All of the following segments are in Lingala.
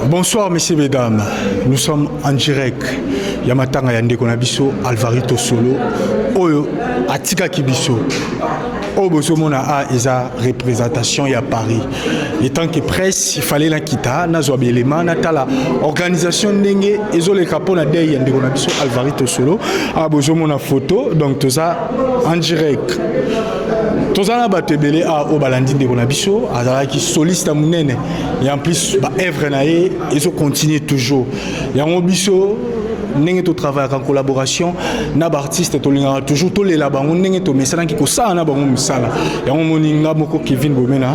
Bonsoir messieurs, mesdames. Nous sommes en direct. Yamatanga Yande Konabiso, Alvarito Solo, Oyo, Atika Kibiso. Obosomona a esa représentation à Paris. Et tant que presse, il fallait la quitter. Nazo élément, natala organisation n'enge ezole kapona de Yande Konabiso, Alvarito Solo. Abosomona photo, donc tout ça en direct. Tout ça na batebele a Obalandi de Konabiso, azala qui soliste à munene. Et en plus, bah œuvre nae, ils ont continué toujours. Yango biso n'engé to travail en collaboration na artiste to linga toujours to les là-bas on n'engé to mesala qui ko ça na bango musala yango moninga moko Kevin Bomena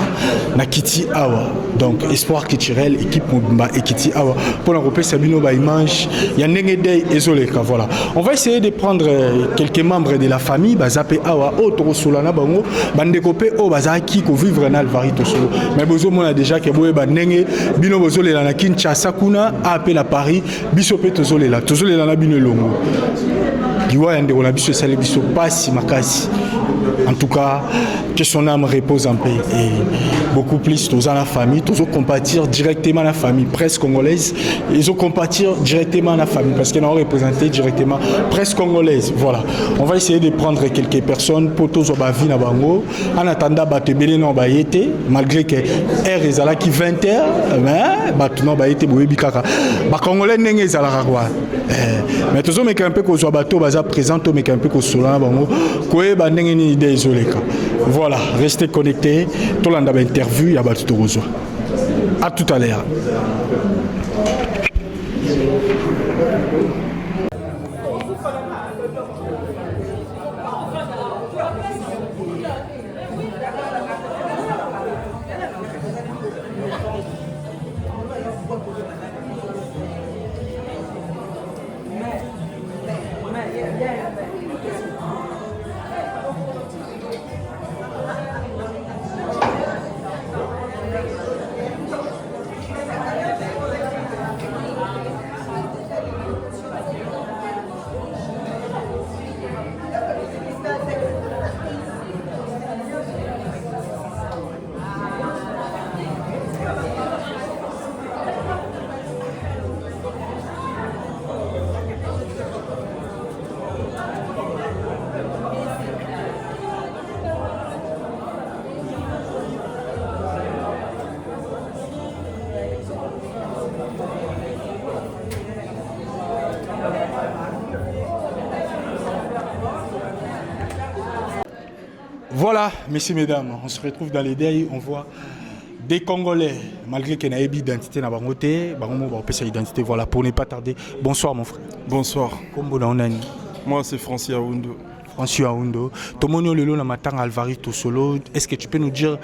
na Kiti Awa donc espoir culturel équipe Mobimba et Kiti Awa pour la repère Sabino ba image ya n'engé day ezoleka voilà on va essayer de prendre quelques membres de la famille bazape Awa autre solo na bango bande kopé o bazaki ko vivre na Alvarito Solo mais bozo mona déjà que boye ba n'engé bino bozolela na Kinshasa kuna appel à Paris biso pe tozolela les lanabino longo diwa yande on a biso sale biso pasi makasi en tout cas que son âme repose en paix et beaucoup plus tous dans la famille tous compatir directement la famille presse congolaise ils ont compatir directement la famille parce qu'ils ont représenté directement presse congolaise voilà on va essayer de prendre quelques personnes pour tous ba vie na bango en attendant batebele non ba yete malgré que air ezala qui 20h mais batno ba yete boyebi kaka ba congolais ndenge ezala quoi mais tous mais un peu ko zo bato baza présent mais un peu ko solana bango ko e ba ndenge ni idée izoleka voilà restez connectés tout l'anda ba interview ya bato tozo à tout à l'heure. Voilà, messieurs, mesdames, on se retrouve dans les deuils, on voit des Congolais, malgré qu'il y ait une identité dans la côté, on peut cette identité, voilà, pour ne pas tarder. Bonsoir mon frère. Bonsoir. Comment Moi c'est Francis Aoundo. Francis Aoundo. Tomonio Lelo na matang Alvarito Solo. Est-ce que tu peux nous dire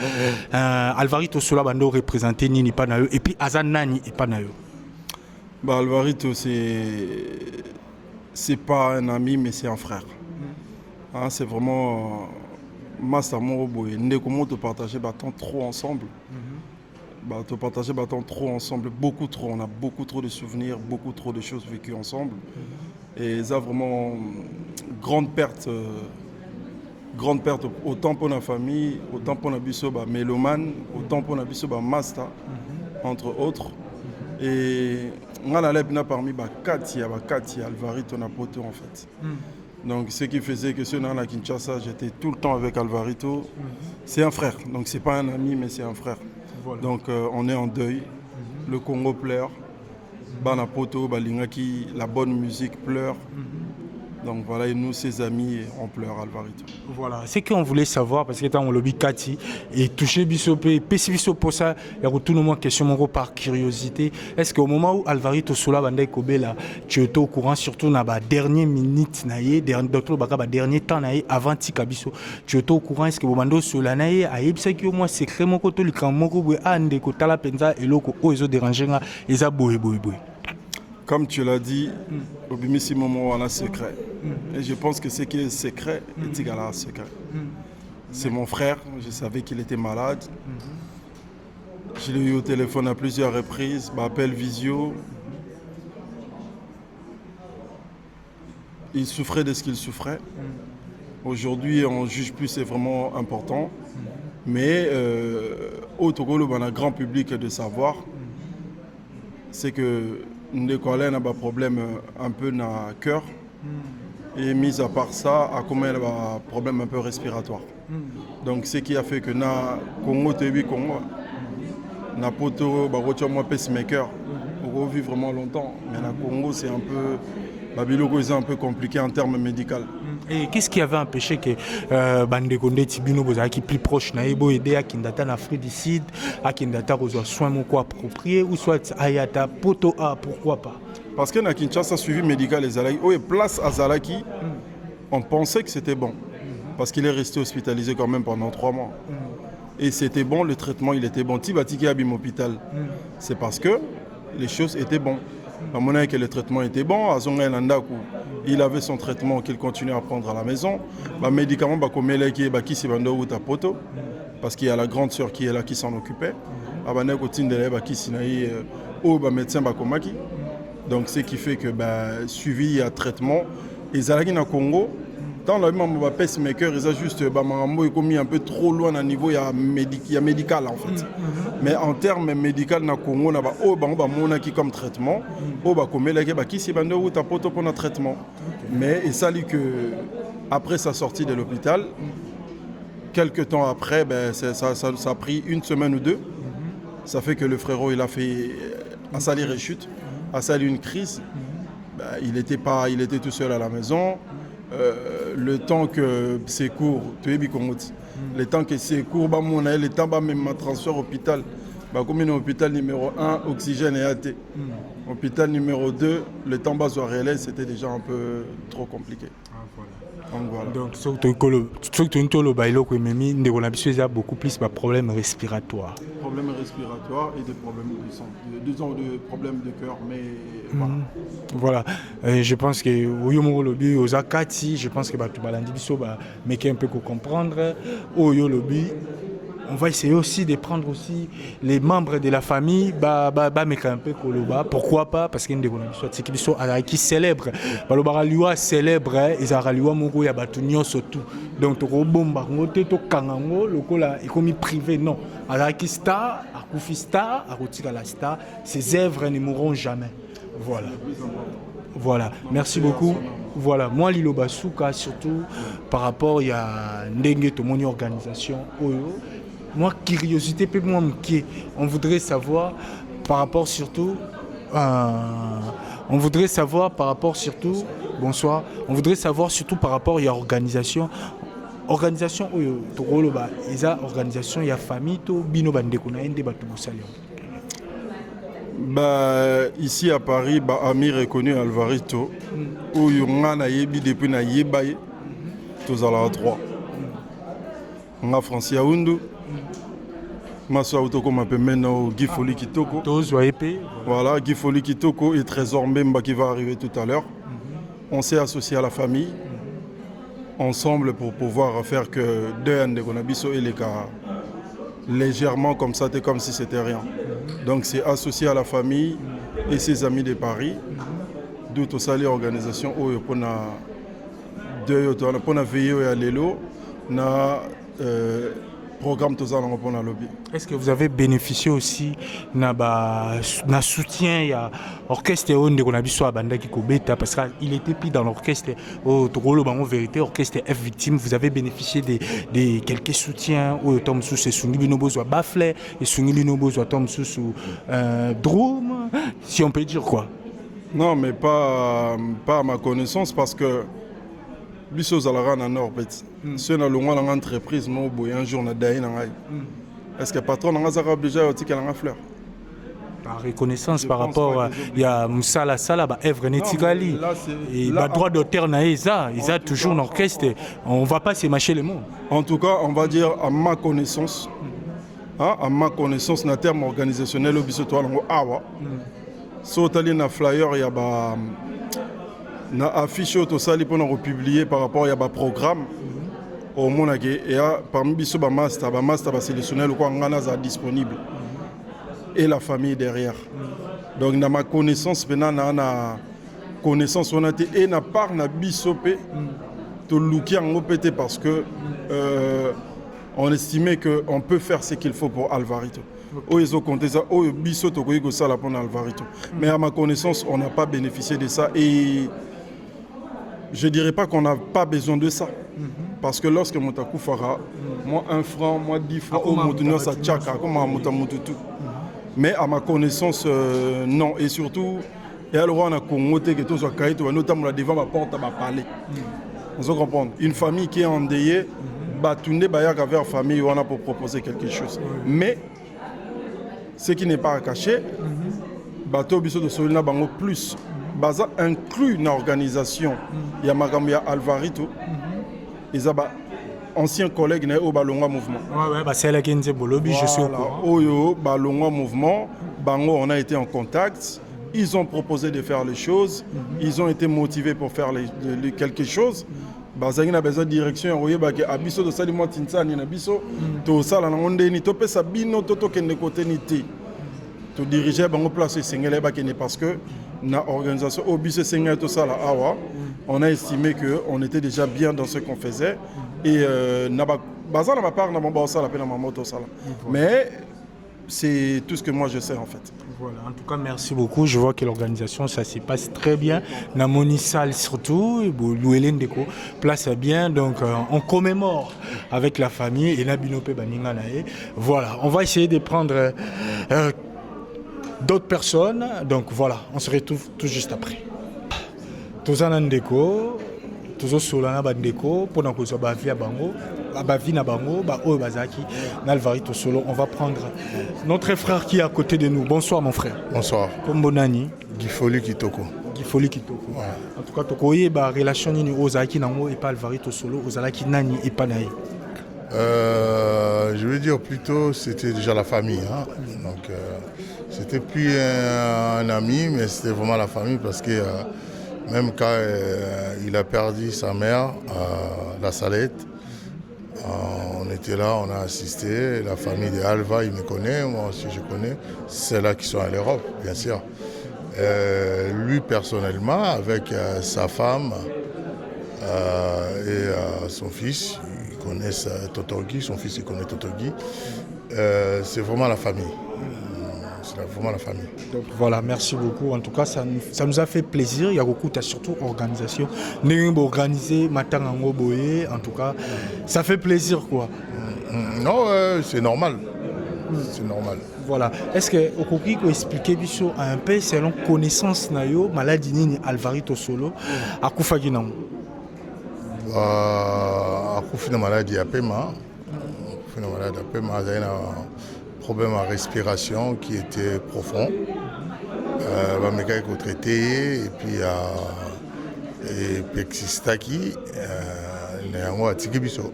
Alvarito Solo bando représenté Nini Panayo et puis Azan Nani et Panayo? Bah Alvarito c'est pas un ami mais c'est un frère. Hein, c'est vraiment Master Moroboy. Nous comment te partager bâton trop ensemble. Bah te partager bâton trop ensemble, beaucoup trop. On a beaucoup trop de souvenirs, beaucoup trop de choses vécues ensemble. Et ça vraiment grande perte autant pour la famille, autant pour la biso bah mélomane, autant pour la biso bah master entre autres. Et on a la parmi bah Katia Alvarito na poto en fait. Donc ce qui faisait que si on est à Kinshasa, j'étais tout le temps avec Alvarito. C'est un frère, donc c'est pas un ami mais c'est un frère. Voilà. Donc on est en deuil. Le Congo pleure. Banapoto, Balingaki, la bonne musique pleure. Donc voilà, et nous, ses amis, on pleure Alvarito. Voilà, c'est qu'on voulait savoir, parce que quand on lobby Kati, et toucher Bissopé, Pessiviso pour ça, il y a tout le monde question par curiosité. Est-ce qu'au moment où Alvarito Sola Bandai Kobela, tu étais au courant, surtout dans la dernière minute, dernier temps, avant Tikabiso, tu étais au courant, est-ce que Bomando Sola Naye, a yebisa qui au moins secret, mon côté, le camp, mon côté, Ande, Kotala Penza, et l'oko, ils ont dérangé, ils ont boé. Comme tu l'as dit, au bimissi moment on a secret. Et je pense que ce qui est secret est égal à secret. C'est mon frère, je savais qu'il était malade. Je l'ai eu au téléphone à plusieurs reprises, m'appelle visio. Il souffrait de ce qu'il souffrait. Aujourd'hui, on ne juge plus, c'est vraiment important. Mais au Togo, le grand public de savoir, c'est que ndeko Alain a un problème un peu dans le cœur. Et mis à part ça, a comme un problème un peu respiratoire. Donc ce qui a fait que na Congo TV Congo na poto ba moi pacemaker pour vivre vraiment longtemps. Mais na Congo c'est un peu Babiloko c'est un peu compliqué en termes médicaux. Et qu'est-ce qui avait empêché que Bandeko Tibino Bozaki plus proche na ebo aider à Kindata na Afrique du Sud, à Kindata reçoit soin moko approprié ou soit ayata poto a pourquoi pas? Parce que na Kinshasa suivi médical les Zalaki, oh et place à Zalaki, on pensait que c'était bon. Parce qu'il est resté hospitalisé quand même pendant 3 mois. Et c'était bon, le traitement il était bon. Tibatiki Abim Hôpital, c'est parce que les choses étaient bonnes. À mon avis que le traitement était bon, à Zonga Landaku, il avait son traitement qu'il continuait à prendre à la maison. Les médicaments, parce qu'il y a la grande sœur qui est là qui s'en occupait. Donc ce qui fait que suivi à traitement. Et Zalaki na Congo, dans le même pacemaker, ils ont juste mis un peu trop loin à niveau il y a médical en fait. Mais en termes médicaux na Congo, on a qui comme traitement, qui c'est pour un traitement. Mais il s'agit que après sa sortie de l'hôpital, quelques temps après, ça a pris 1 semaine ou 2. Ça fait que le frérot il a fait un sali rechute, a sali une crise. Il était tout seul à la maison. Le temps que c'est court, le temps que c'est court, le temps que même transfert hôpital, comme hôpital numéro 1, oxygène et AT. Hôpital numéro 2, le temps bas soit réel, c'était déjà un peu trop compliqué. Donc, ce que tu as beaucoup plus de problèmes respiratoires. Problèmes respiratoires et des problèmes de sang, de problèmes de cœur, mais voilà. Je pense que je pense que tu vas un peu comprendre. On va essayer aussi de prendre aussi les membres de la famille, un peu pourquoi pas, parce qu'il y a des gens qui célèbrent. Les célèbre, ils ont surtout. Donc, privé, non. Qui star, star, la star, ces œuvres ne mourront jamais. Voilà. Merci beaucoup. Voilà, moi Lilo Basuka surtout par rapport il y a Ndenge Tomoni organisation Oyo. Moi curiosité peut moi on voudrait savoir par rapport surtout bonsoir, on voudrait savoir surtout par rapport il y a organisation Oyo Tokolo ba eza organisation il y a famille to bino bandeko na ende batu bosali. Ici à Paris, ami reconnu Alvarito, où il y a depuis na yebaye, tous à la 3. On a Francia Undu, Maso Autoko m'appelle maintenant Guy Foli Kitoko. Voilà, Guy Foli Kitoko et Trésor Mbemba qui va arriver tout à l'heure. On s'est associé à la famille, ensemble pour pouvoir faire que deux ans de Gonabiso et les cas légèrement comme ça, comme si c'était rien. Donc c'est associé à la famille et ses amis de Paris, d'où tout ça les organisations pour veiller à l'élo, na programme tout ça pour la lobby. Est-ce que vous avez bénéficié aussi na soutien il y a orchestre on a vu sur banda qui kobeta parce qu'il était pris dans l'orchestre au Togolo en vérité orchestre F victime, vous avez bénéficié de quelques soutiens au tom sous c'est Sungi Nobozo Baflet et Sungi Nobozo tom sous drum si on peut dire quoi. Non mais pas à ma connaissance parce que biso zalara na nord petit ceux na longa dans entreprise mo boy un jour na dai na ngai est-ce que patron na zara obligé à tirer la fleur par reconnaissance par rapport il y a Moussala Sala ba Evre Netigali et ba droit d'auteur na Isa toujours l'orchestre on va pas se mâcher les mots. En tout cas on va dire à ma connaissance na terme organisationnel au biso to ngo awa so tali na flyer ya ba na affiche au sali pour nous publier par rapport à un programme au monage et parmi biso ba master sélectionnel ou quoi ngana disponible et la famille derrière. Donc dans ma connaissance maintenant na connaissance on a été et na part na bisopé to luki en opété parce que on estimait que on peut faire ce qu'il faut pour Alvarito. Ils ont compté ça. Biso tokoyiko ça là pour Alvarito. Mais à ma connaissance, on n'a pas bénéficié de ça. Et je ne dirais pas qu'on n'a pas besoin de ça. Parce que lorsque Moutakou Fara, moi 1 franc, moi 10 francs, au Moutounion, ça tchaka, comme à Moutamoutoutou. Mais à ma connaissance, non. Et surtout, et alors on a connoté que tout soit caït, notamment devant ma porte à ma palais. Vous comprenez? Une famille qui est endeuillée, Batoundé Bayak avec la famille, on a pour proposer quelque chose. Mais ce qui n'est pas à cacher, Bateau Bisso de Solina Bango plus, Baza inclut une organisation, il y a Magamia Alvarito, ils ont anciens collègues au Balonga Mouvement. C'est la Genze Bolobi, je suis au courant. Au Balonga Mouvement, Bango, on a été en contact. Ils ont proposé de faire les choses. Ils ont été motivés pour faire quelque chose. Bazangi a besoin de direction. Vous voyez, Abisso de Salimo Tinsani, Abisso, tout ça, là, on est ni topé Sabino, toto qui est côté nité. Tout diriger, bango place Sengele parce que na organisation Obisso Sengele tout ça là, on a estimé que on était déjà bien dans ce qu'on faisait et Bazan n'a pas part ça la peine ma moto ça là. Mais c'est tout ce que moi je sais en fait. Voilà, en tout cas, merci beaucoup. Je vois que l'organisation, ça se passe très bien. Namoni Salle surtout, Louelen Deko, place bien. Donc, on commémore avec la famille et Nabinope Baninganae. Voilà, on va essayer de prendre d'autres personnes. Donc, voilà, on se retrouve tout juste après. Tozanan Deko, Tozo Solana Bandeko, pendant que ça va via Bango. Bavina Bango, Bazaki, Alvarito Solo. On va prendre notre frère qui est à côté de nous. Bonsoir mon frère. Bonsoir. Kombonani. Gifoli Kitoko. Gifoli Kitoko. Ouais. En tout cas, Tokoye, relation ni Ozaki Nango et pas Alvarito Solo, Ozalaki Nani et pas Naï. Je veux dire plutôt, c'était déjà la famille. Hein. Donc, c'était plus un ami, mais c'était vraiment la famille parce que même quand il a perdu sa mère à la Salette, on était là, on a assisté, la famille de Alva, il me connaît, moi aussi je connais, c'est là qui sont à l'Europe, bien sûr. Lui personnellement, avec sa femme et son fils, ils connaissent Totorgi, son fils il connaît Totorgi, c'est vraiment la famille. C'est vraiment la famille. Donc voilà, merci beaucoup. En tout cas, ça nous a fait plaisir. Il y a beaucoup, surtout organisation. Nous organisé Matangango Boye. En tout cas, ça fait plaisir quoi. Non, c'est normal. C'est normal. Voilà. Est-ce que Okoki peut expliquer un peu selon connaissance nayo maladie ni Alvarito Solo à Koufagina? À Koufina maladie à Pema. Koufina maladie à Pema. Problème à respiration qui était profond. Les gars ont traité et puis et Pexistaki, il y a un Tikibiso.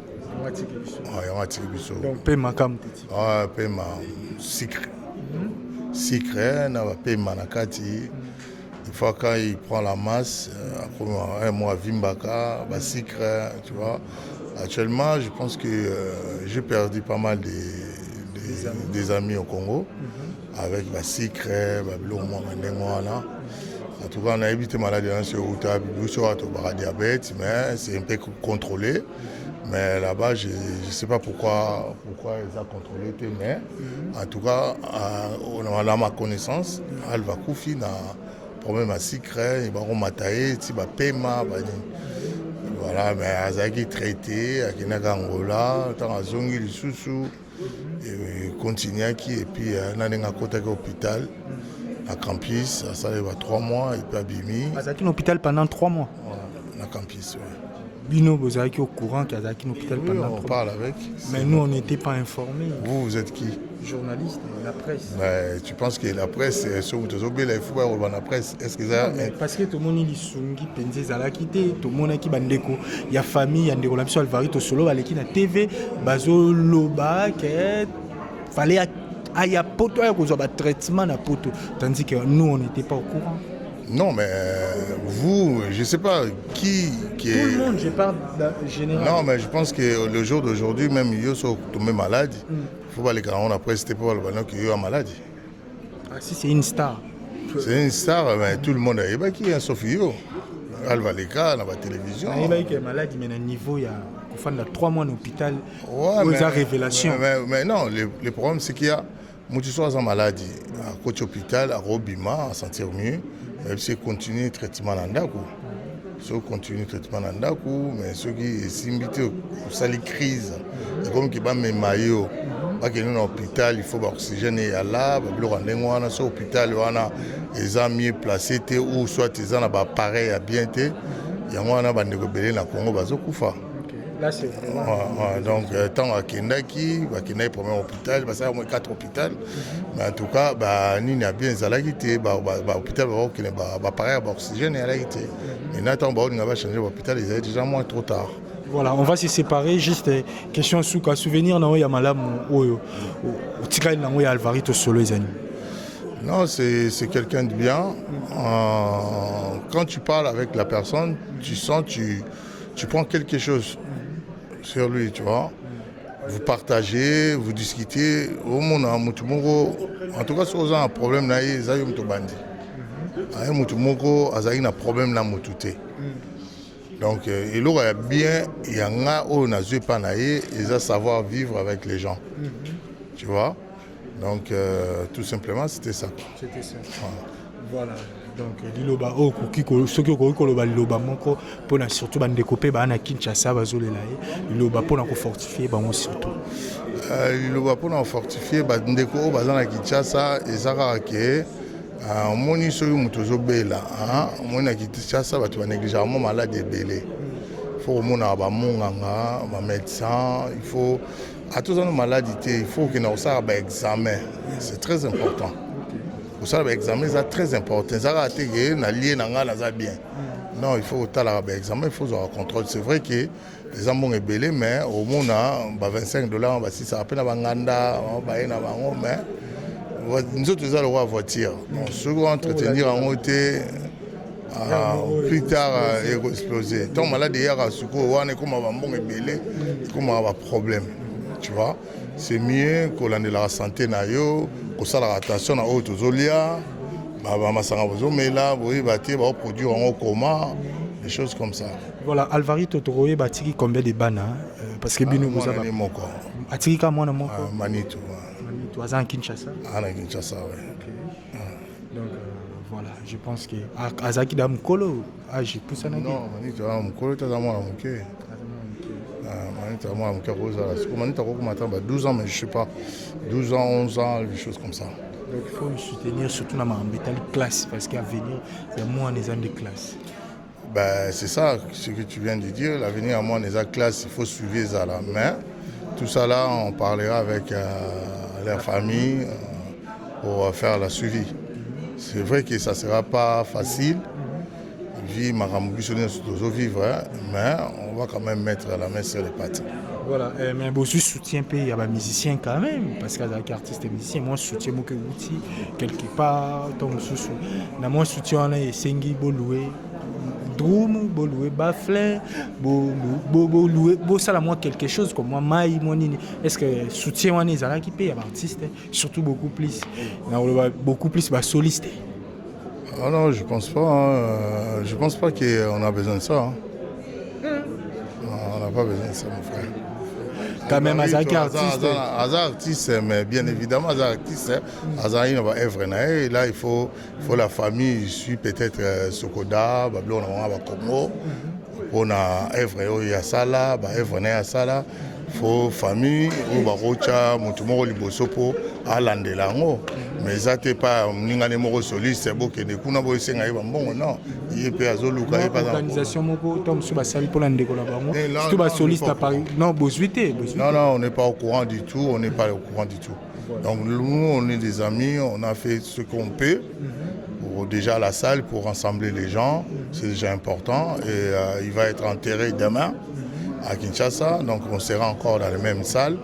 Donc Pema comme ah Pema sucre. Sucre, na Pema nakati. Une fois quand il prend la masse, après un mois Vimbaka, sucre, tu vois. Actuellement, je pense que j'ai perdu pas mal des amis au Congo, avec la sucre, en tout cas on a évité maladie sur le diabète, mais c'est un peu contrôlé. Mais là-bas, je ne sais pas pourquoi ils ont contrôlé, mais en tout cas, on a ma connaissance, elle va couper dans problème à sucre, il va rematailler, il va paiement, voilà, mais Azaki traité, à Angola, tant à Zongi, le sous et continue et puis on a un côté à l'hôpital à Campus, ça va 3 mois et puis à Bimi. Azaki l'hôpital pendant 3 mois. Ouais, à Campus, oui. Bino, vous avez au courant qu'Azaki l'hôpital pendant 3 mois. On parle avec. Mais nous, on n'était pas informés. Vous êtes qui? Journaliste, la presse. Mais tu penses que la presse, c'est sur il faut voir la presse. Est-ce que ça. Parce que tout le monde est sungi, pensez à quitté, tout le monde qui bandeko. Il y a famille, il y a des relations Alvarito Solo, avec qui na TV, Bazo Loba, que fallait y a poto, il y a traitement na poto. Tandis que nous, on n'était pas au courant. Non, mais vous, je ne sais pas qui est... Tout le monde, je parle général. Non, mais je pense que le jour d'aujourd'hui, même ils sont tombés malades. Il faut pas les gars, on a presque pas le ballon qui est maladie. Ah, si c'est une star. C'est une star, mais tout le monde a qui est sauf Yo. Elle va les gars, dans la télévision. Il est malade, mais à un niveau, il y a 3 mois en hôpital. Ouais, mais révélation. Mais non, le problème c'est qu'il y a Moutiso a maladie, à côté hôpital, à Robima, à sentir mieux, mais c'est continuer le traitement dans le ceux qui continuent le traitement dans le mais ceux qui sont invités au salle crise, c'est comme qui va me maillot. Parce que nous, dans l'hôpital, il faut l'oxygène et là, il faut que l'hôpital est mieux placé, ou soit ils ont un appareil à bien, il y a un rebelle dans le Congo, Là, c'est vraiment... donc, tant à Kendaki, il premier hôpital, il y a au moins 4 hôpitaux. Mais en tout cas, il y a bien des l'hôpital, il y a appareil à oxygène et à l'hôpital. Maintenant, on va changer l'hôpital, il est déjà moins trop tard. Voilà, on va se séparer. Juste question souka souvenir na ya malamu oyo tika na ya Alvarito Solo ezani. Non, c'est quelqu'un de bien. Quand tu parles avec la personne, tu sens tu prends quelque chose sur lui, tu vois. Vous partagez, vous discutez. En tout cas, si vous avez un problème, vous avez un problème. Vous avez un problème. Donc, il aurait bien, il y a un ils ont savoir vivre avec les gens. Tu vois? Donc, tout simplement, c'était ça. C'était ça. Voilà. Donc, liloba o kiko soki ko koloba liloba moko pona surtout bande kopé ba na Kinshasa bazolela liloba pona ko fortifier bango surtout. Liloba pona fortifier ba ndeko bazana Kinshasa ezaka ke moni soki mutu ozobela moni na Kinshasa bato ba négligemment malade ebele. Il faut mona ba monganga ba médecin, il faut à tous nos maladies, il faut que nous ça ba examen. C'est très important. Pour ça, l'examen est très important. Non, il faut que l'examen, il faut un contrôle. C'est vrai que les gens sont belés, mais au moins, $25, si ça rappelle à Banganda, mais nous autres, nous allons avoir voiture. Donc, ceux qui vont entretenir en côté, plus tard, ils vont exploser. Tant malade, il y a un sucre, on est comme un bon belé, comme un problème. Tu vois? C'est mieux qu'on ait la santé, qu'on ait attention à autres zolia, produire en coma, des choses comme ça. Voilà, Alvarito Toroye batiki combien de bana parce que bino vous avez moko. Atiki ka mwana moko. Manitou. Manitou à Kinshasa. À Kinshasa, oui. Donc voilà, je pense que Azaki dam kolo, j'ai poussé na. Non, Manitou mkolo tazamwa na mke. 12 ans, mais je ne sais pas, 12 ans, 11 ans, des choses comme ça. Donc il faut me soutenir surtout dans ma classe, parce qu'à venir, il y a moins des années de classe. C'est ça ce que tu viens de dire, l'avenir à moins des classes, il faut suivre ça là. Mais tout ça là, on parlera avec leur famille pour faire la suivi. C'est vrai que ça ne sera pas facile. Vie vivre, mais on va quand même mettre la main sur les pattes. Voilà, mais bon, je soutiens il y a des musiciens quand même, parce qu'il y a des artistes et musiciens. Moi, je soutiens mon outil quelque part. Moi, je soutiens les Sengi Boloué, Drum, Boloué, Baflin, Boloué, ça là moi quelque chose comme moi, Maï, Monini. Est-ce que soutien on est là qui paye, artistes, surtout beaucoup plus solistes. Ah non, je pense pas. Je pense pas qu'on a besoin de ça. Non, on n'a pas besoin de ça, mon frère. Quand même, Azaki artiste. Artiste, mais bien évidemment, artiste. Azaki n'a pas œuvre. Et là, il faut la famille. Je suis peut-être Sokoda, Babylone, Congo. On a œuvre, il y a ça là, œuvre, il y a ça là. Il faut famille, ou barocha, mutumo libosopo, alandelango. Mais ça t'es pas n'ingane moko soliste, c'est beau que des kuna boy senga iba bon non. Il peut azoluka pas organisation moko tom sur basali pour l'andeko la bango. Tout bas soliste à Paris. Non, bosuité. Non, on n'est pas au courant du tout, on n'est pas au courant du tout. Donc nous, on est des amis, on a fait ce qu'on peut. Pour déjà la salle pour rassembler les gens, c'est déjà important et il va être enterré demain à Kinshasa, donc on sera encore dans la même salle.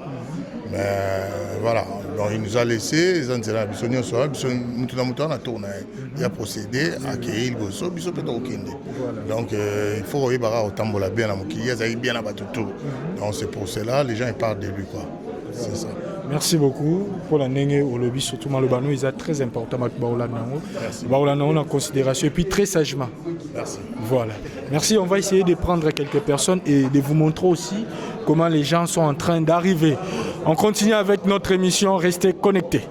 Mais voilà, donc il nous a laissé, il a procédé à accueillir le Bosso, donc il faut regarder au Tambola bien, bien à Batutu. Donc c'est pour cela, les gens ils parlent de lui quoi. C'est ça. Merci beaucoup pour la nengue au lobby, surtout Malobano, il est très important avec Baolanao. Baolanao en considération et puis très sagement. Merci. Voilà. Merci, on va essayer de prendre quelques personnes et de vous montrer aussi comment les gens sont en train d'arriver. On continue avec notre émission, restez connectés.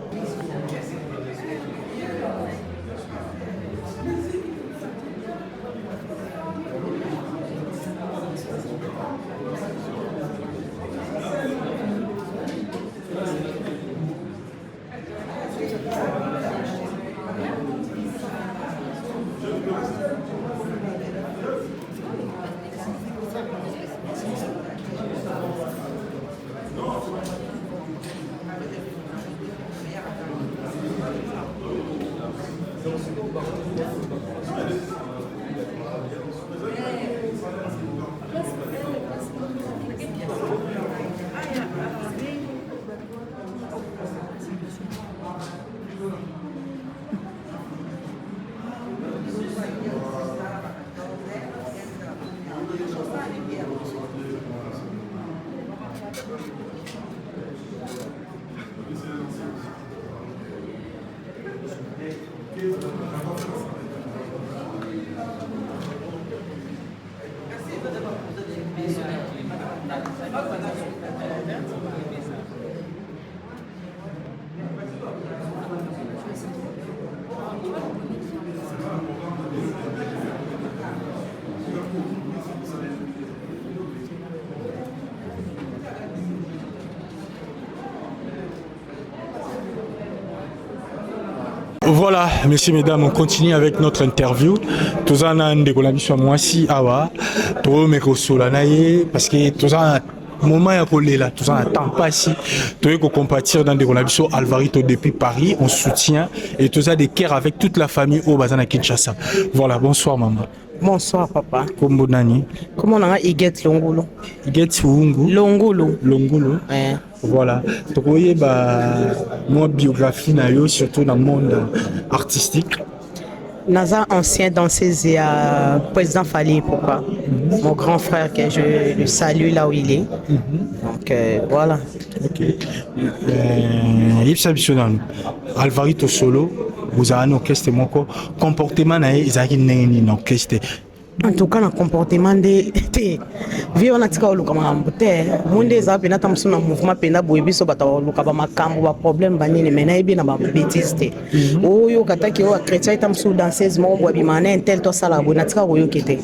Voilà, messieurs, mesdames, on continue avec notre interview. Tous en a des collaborations moi si awa, tout me solanaye parce que tous en moment à coller là, tous en temps pas si, tout que compatir dans des collaborations Alvarito depuis Paris, on soutient et tous a des cœurs avec toute la famille au Bazana Kinshasa. Voilà, bonsoir maman. Bonsoir papa. Comment nani? Comment on a Iget Longolo? Iget Wungu. Longolo. Longolo. Ouais. Voilà. Tu voyez mon biographie na yo surtout dans le monde artistique. Naza ancien danseuse et président Fali pourquoi? Mon grand frère que je le salue là où il est. Donc voilà. OK. Ipsa Bissonan. Alvarito Solo, vous avez un orchestre mon comportement na ezaki neni na orchestre. En tout cas, le comportement de vie on a tika oluka mambo te monde eza pena tamsu na mouvement pena boyebiso bata oluka ba makambo ba problème banini mena ebi na ba bêtise te oyo kataki o chrétien tamsu danseuse mo boyebi mané tel to sala bo na tika oyo kete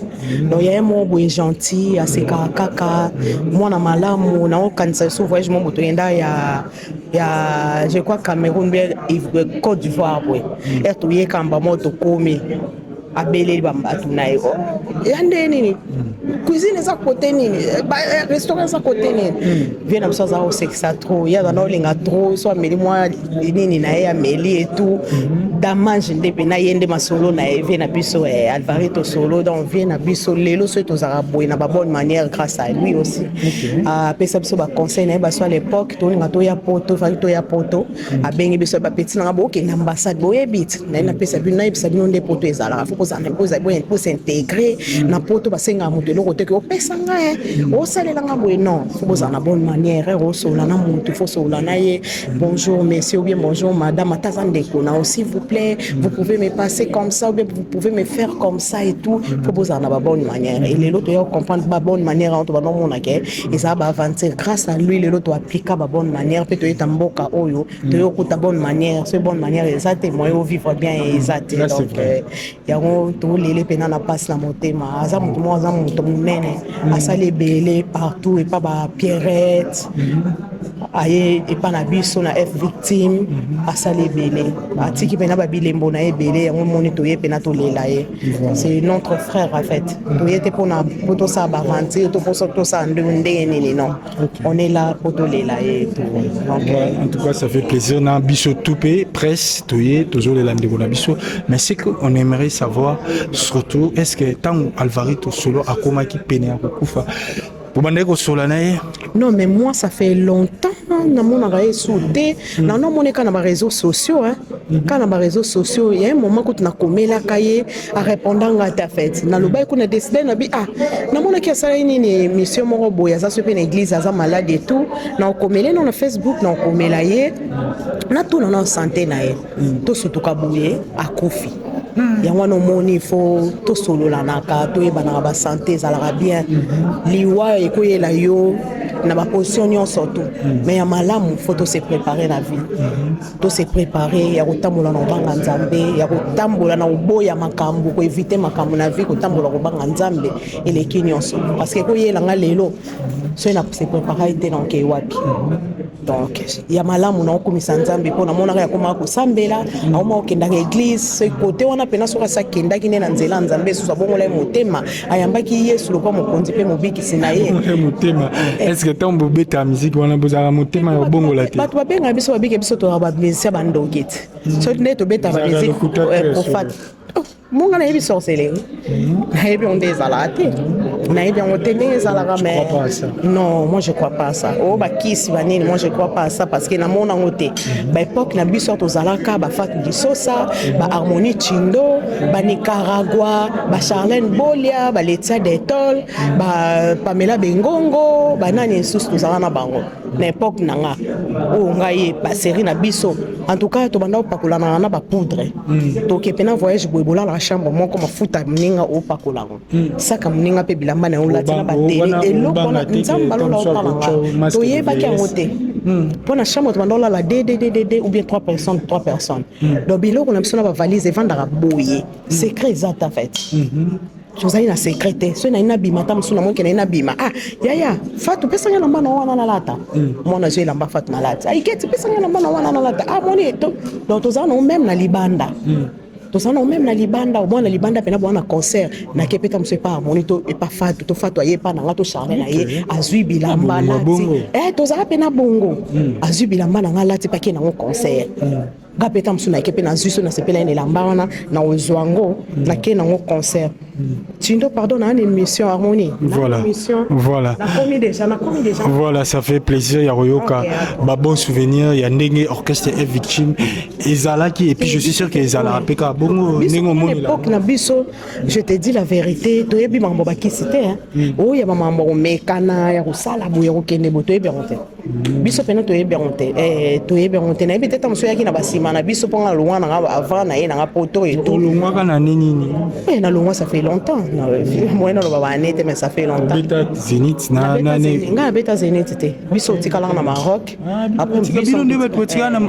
donc yé mo boye gentil aseka kaka mwana malamu na okanisa so voyage mo moto yenda ya je crois Cameroun bien Côte d'Ivoire boye eto yé kamba moto komi abeleli bambatu na yo yande nini cuisine eza côté nini restaurant eza côté nini vient na biso aza osekisa trop ya na olinga trop so ameli mwa nini na ye ameli et tout damange nde mpe na ye nde masolo na ye vie na biso Alvarito Solo donc vie na biso lelo so tozala boye na ba bonne manière grâce à lui aussi apesa biso baconseil na ye baso à l'époque tolinga toya poto fali toya poto abengi biso bapeti nanga bokende ambassade boyebi ti na ye napesa bino nayebisa bino nde poto ezalaka pour s'intégrer na poto basenga moto eloko te ke opesa nga osalela nga boye non faut bozala na bonne manière osola na moto faut sola na ye bonjour monsieur ou bien bonjour madame ataza ndeko na s'il vous plaît vous pouvez me passer comme ça ou bien vous pouvez me faire comme ça et tout faut bozala na ba bonne manière et lelo to ya comprendre ba bonne manière entre ba non ke eza ba avancer grâce à lui lelo to appliquer ba bonne manière peut to eta mboka oyo to yo kuta bonne manière ce bonne manière exacte moyen au vivre bien exact donc yango to lele pena na passe la motema aza mutu mo aza mutu munene asali belé partout et pas ba pierrette aye et pas na biso na F victime asali belé atiki pena ba bilembo na ebelé yango moni to ye pena to lela ye c'est notre frère en fait to yete pona poto sa ba vantir to poso to sa ndenge nini non on est là pour to lela ye donc en tout cas ça fait plaisir na biso toupé presse to ye toujours les landeko na biso mais c'est que on aimerait savoir surtout est-ce que tant Alvarito Solo a comment qui peine à kufa pour bandeko solanaye. Non mais moi ça fait longtemps na mon envoyé sauté na non mon écran na réseaux sociaux hein quand na réseaux sociaux il y a un moment que tu na komela kaye à répondant à ta fête na loba ko na décider na bi na mon ki sala nini mission moko boya ça se pe na église za malade et tout na komela na Facebook na komela ye na tout na santé na ye to surtout ka boye a kofi yango no moni faut to solo la naka to e bana ba santé ezalaka bien liwa ekoyela yo na ba position nyonso tout mais ya malamu faut to se préparer la vie to se préparer ya kotambola na banga nzambe ya kotambola na oboya makambo ko éviter makambo na vie kotambola ko banga nzambe eleki nyonso parce que koyela nga lelo so na se préparer te donc wapi donc ya malamu na okomisa nzambe mpo namonaka yakoma kosambela aoma okendaka église côté wana pena soki asi akendaki nde na nzela ya nzambe esusu abongola ye motema ayambaki yesu lokwa mokonzi mpe mobikisi na ye motema est-ce que ntango bobeta miziki wana bozalaka motema ya obongola te bato babengaka biso babike biso toyaka bamusicien bandoki te soki nde tobetaka musique profate monga nayebi sorcellerie nayebi yango nde ezalaka te nayebi yango te ndenge ezalaka mais non moi je crois pas à ça oyo bakisi banini moi je crois pas à ça parce que namona yango te baépoque na biso tozalaka bafatu disosa baharmonie chindo banicaragua bacharlene bolia baletia detol bapamela bengongo banani esusu tozalaka na bango na époque na nga oyo ngai basérie na biso en tout cas tobanda opakolanaka na bapoudre tokepe na voyage boye bolala chambre moko mafuta moninga opakolango saka moninga mpe bilamba na yo olati na batele eloko wana nzambe balola otalanga toyebaki yango te mpo na chambre tobanda olala dd ou bien 3 personnes donc biloko na biso na bavalise evandaka boye secret eza ta fait tozali na secret te so nayi nabima ata mosu na moke nayi nabima yaya fatu pesanga elamba na wana nalata mwana azwi elamba fatu nalata aiketi pesanga elamba na wana nalata moni eto donc tozala na meme na libanda tozala na meme na libanda omwana libanda pena bwana concert nake peta mosu epa harmonie to epa fatu to fatu aye epa nanga to charle na ye azwi bilamba lati tozala pena bongo azwi bilamba nanga lati pake nango concert nga peta mosu nake pe nazwi so nasepela ye na elamba wana na ozwa yango nake nango concert Tindo, pardon, on a une émission harmonie. Voilà. Voilà. Voilà, ça fait plaisir. Yaroyoka, okay, bon souvenir. Il y a Ndenge Orchestre est victime. Ezalaki et puis je suis sûr que Ezala Peka bongo Nengo Moni. L'époque na biso, je te dis la vérité. Tu es bien mambo bakisité hein. Oh ya mambo mekana ya kusala boya kokende boto eberonte. Biso pena to eberonte. To eberonte na peut-être monsieur yaki na basima na biso ponga loin na avant na ye na poto et tout. Loin kana nini? Na loin ça fait longtemps. Moi na loba net mais ça fait longtemps. Beta Zénith na nga beta Zénith te. Biso tikala na Maroc. Après biso nde bato tikala na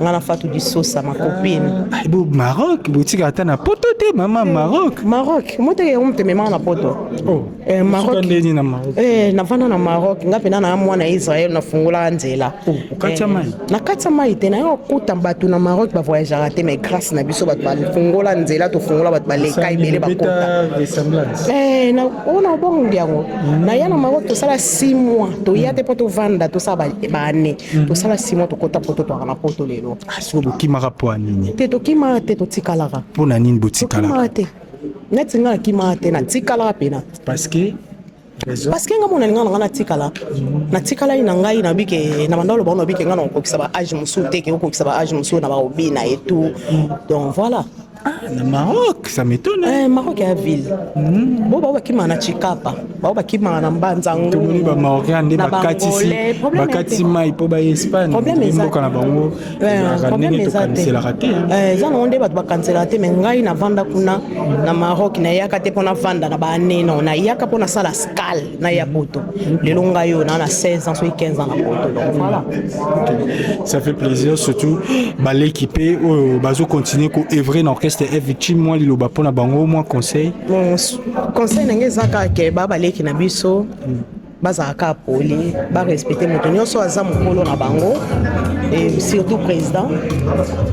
ngana fatu du sosa ma copine. Bo Maroc, botika ata na poto te mama Maroc. Maroc, mote te mema na poto. Oh. Maroc. Ndeni na Maroc. Na vana na Maroc, ngapena na mwana Israël na fungula nzela. Katia mai. Na katia mai te na yo kuta batu na Maroc ba voyager te mais grâce na biso batu ba fungula nzela to fungula batu ba leka ibele ba kota. Na ona bongo ndiango. Na yana Maroc to sala 6 mois, to yate poto vanda to sala ba année. To sala 6 mois to kota poto to na poto lelo. Aso bokimaka po nini? Te to kimaka te to tikalaka. Po na nini botikalaka? Neti nga kimaka te na tikalaka pena. Parce que nga mona nga na tikala. Na tikala ina ngai na bike na mandalo ba no bike nga na kokisa ba age musu te ke kokisa ba age musu na ba obina et tout. Donc voilà. Na Maroc, ça m'étonne. Maroc est la ville. Bon ba kima na Chikapa, ba kima na Mbanzango. Tout le monde marocain ne bakati mai po ba Espagne. Problème ezaka na bango. Problème ezate. C'est la raté. Za no ndeba ba cancela te mais ngai na vanda kuna na Maroc na yaka te pona vanda na ba neno na yaka pona sala scale na ya poto. Lelo ngai yo na 16 ans ou 15 ans na poto. Donc voilà. Ça fait plaisir surtout ba l'équiper bazo continuer ko œuvrer dans est victime moi liloba pona bango moi conseil conseil nange zaka ke baba leki na biso bazaka poli ba respecter moto nyonso aza mokolo na bango et surtout président